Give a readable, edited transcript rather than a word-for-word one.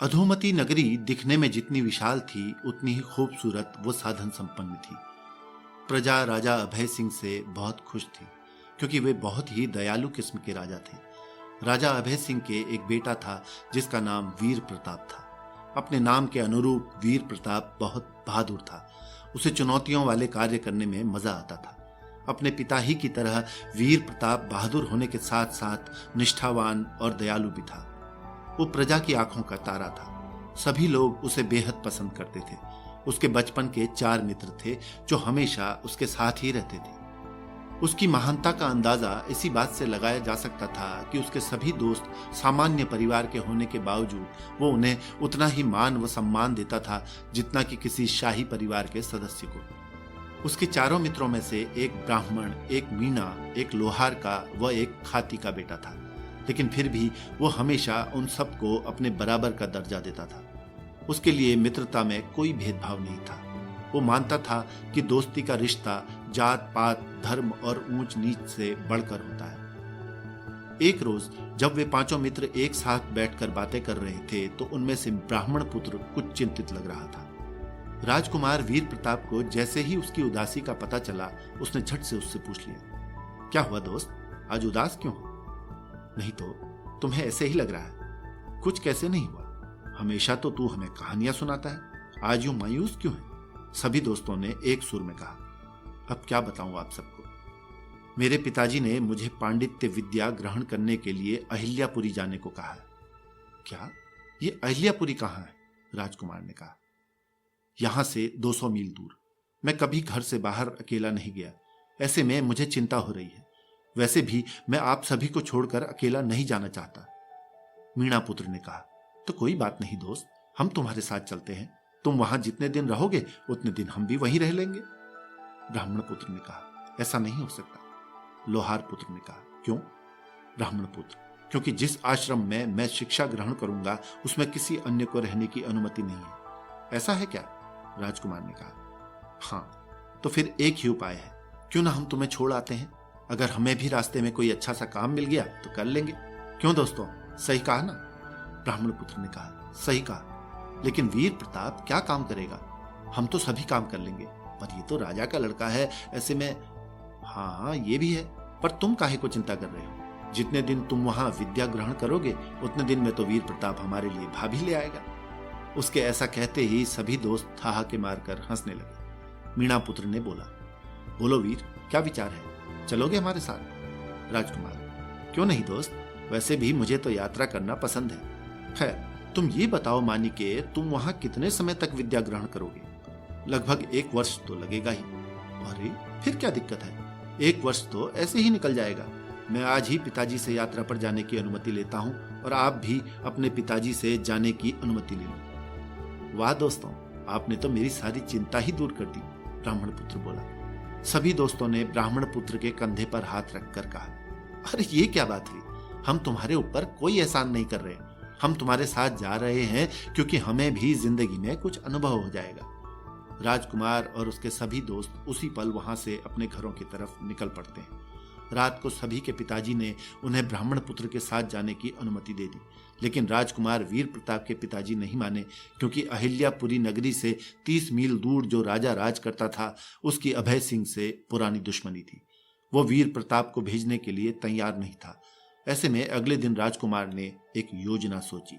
अधोमती नगरी दिखने में जितनी विशाल थी उतनी ही खूबसूरत वो साधन संपन्न थी। प्रजा राजा अभय सिंह से बहुत खुश थी क्योंकि वे बहुत ही दयालु किस्म के राजा थे। राजा अभय सिंह के एक बेटा था जिसका नाम वीर प्रताप था। अपने नाम के अनुरूप वीर प्रताप बहुत बहादुर था। उसे चुनौतियों वाले कार्य करने में मजा आता था। अपने पिता ही की तरह वीर प्रताप बहादुर होने के साथ साथ निष्ठावान और दयालु भी था। वो प्रजा की आंखों का तारा था। सभी लोग उसे बेहद पसंद करते थे। उसके बचपन के 4 मित्र थे जो हमेशा उसके साथ ही रहते थे। उसकी महानता का अंदाजा इसी बात से लगाया जा सकता था कि उसके सभी दोस्त सामान्य परिवार के होने के बावजूद वो उन्हें उतना ही मान व सम्मान देता था जितना कि किसी शाही परिवार के सदस्य को। उसके 4 मित्रों में से एक ब्राह्मण, एक मीणा, एक लोहार का व एक खाती का बेटा था, लेकिन फिर भी वो हमेशा उन सबको अपने बराबर का दर्जा देता था। उसके लिए मित्रता में कोई भेदभाव नहीं था। वो मानता था कि दोस्ती का रिश्ता जात पात, धर्म और ऊंच नीच से बढ़कर होता है। एक रोज जब वे 5 मित्र एक साथ बैठकर बातें कर रहे थे तो उनमें से ब्राह्मण पुत्र कुछ चिंतित लग रहा था। राजकुमार वीर प्रताप को जैसे ही उसकी उदासी का पता चला उसने झट से उससे पूछ लिया, क्या हुआ दोस्त, आज उदास क्यों हो? नहीं तो तुम्हें ऐसे ही लग रहा है। कुछ कैसे नहीं हुआ, हमेशा तो तू हमें कहानियां सुनाता है, आज यूं मायूस क्यों है? सभी दोस्तों ने एक सुर में कहा। अब क्या बताऊं आप सबको, मेरे पिताजी ने मुझे पांडित्य विद्या ग्रहण करने के लिए अहिल्यापुरी जाने को कहा है। क्या, ये अहिल्यापुरी कहाँ है? राजकुमार ने कहा, यहां से 200 मील दूर। मैं कभी घर से बाहर अकेला नहीं गया, ऐसे में मुझे चिंता हो रही है। वैसे भी मैं आप सभी को छोड़कर अकेला नहीं जाना चाहता। मीणा पुत्र ने कहा, तो कोई बात नहीं दोस्त, हम तुम्हारे साथ चलते हैं। तुम वहां जितने दिन रहोगे उतने दिन हम भी वहीं रह लेंगे। ब्राह्मण पुत्र ने कहा, ऐसा नहीं हो सकता। लोहार पुत्र ने कहा, क्यों? ब्राह्मण पुत्र, क्योंकि जिस आश्रम में मैं शिक्षा ग्रहण करूंगा उसमें किसी अन्य को रहने की अनुमति नहीं है। ऐसा है क्या? राजकुमार ने कहा, हाँ, तो फिर एक ही उपाय है, क्यों ना हम तुम्हें छोड़ आते हैं। अगर हमें भी रास्ते में कोई अच्छा सा काम मिल गया तो कर लेंगे। क्यों दोस्तों, सही कहा ना? ब्राह्मण पुत्र ने कहा, सही कहा, लेकिन वीर प्रताप क्या काम करेगा? हम तो सभी काम कर लेंगे, पर ये तो राजा का लड़का है, ऐसे में। हाँ, ये भी है, पर तुम काहे को चिंता कर रहे हो? जितने दिन तुम वहां विद्या ग्रहण करोगे उतने दिन में तो वीर प्रताप हमारे लिए भाभी ले आएगा। उसके ऐसा कहते ही सभी दोस्त ठहाके मारकर हंसने लगे। मीणा पुत्र ने बोला, बोलो वीर, क्या विचार है, चलोगे हमारे साथ? राजकुमार, क्यों नहीं दोस्त, वैसे भी मुझे तो यात्रा करना पसंद है। खैर, तुम ये बताओ मानिके, तुम वहां कितने समय तक विद्या ग्रहण करोगे? लगभग 1 वर्ष तो लगेगा ही। अरे, फिर क्या दिक्कत है, 1 वर्ष तो ऐसे ही निकल जाएगा। मैं आज ही पिताजी से यात्रा पर जाने की अनुमति लेता हूँ और आप भी अपने पिताजी से जाने की अनुमति ले लो। वाह दोस्तों, आपने तो मेरी सारी चिंता ही दूर कर दी, ब्राह्मण पुत्र बोला। सभी दोस्तों ने ब्राह्मण पुत्र के कंधे पर हाथ रखकर कहा, अरे ये क्या बात हुई, हम तुम्हारे ऊपर कोई एहसान नहीं कर रहे, हम तुम्हारे साथ जा रहे हैं क्योंकि हमें भी जिंदगी में कुछ अनुभव हो जाएगा। राजकुमार और उसके सभी दोस्त उसी पल वहां से अपने घरों की तरफ निकल पड़ते हैं। रात को सभी के पिताजी ने उन्हें ब्राह्मण पुत्र के साथ जाने की अनुमति दे दी, लेकिन राजकुमार वीर प्रताप के पिताजी नहीं माने, क्योंकि अहिल्यापुरी नगरी से 30 मील दूर जो राजा राज करता था उसकी अभय सिंह से पुरानी दुश्मनी थी। वो वीर प्रताप को भेजने के लिए तैयार नहीं था। ऐसे में अगले दिन राजकुमार ने एक योजना सोची।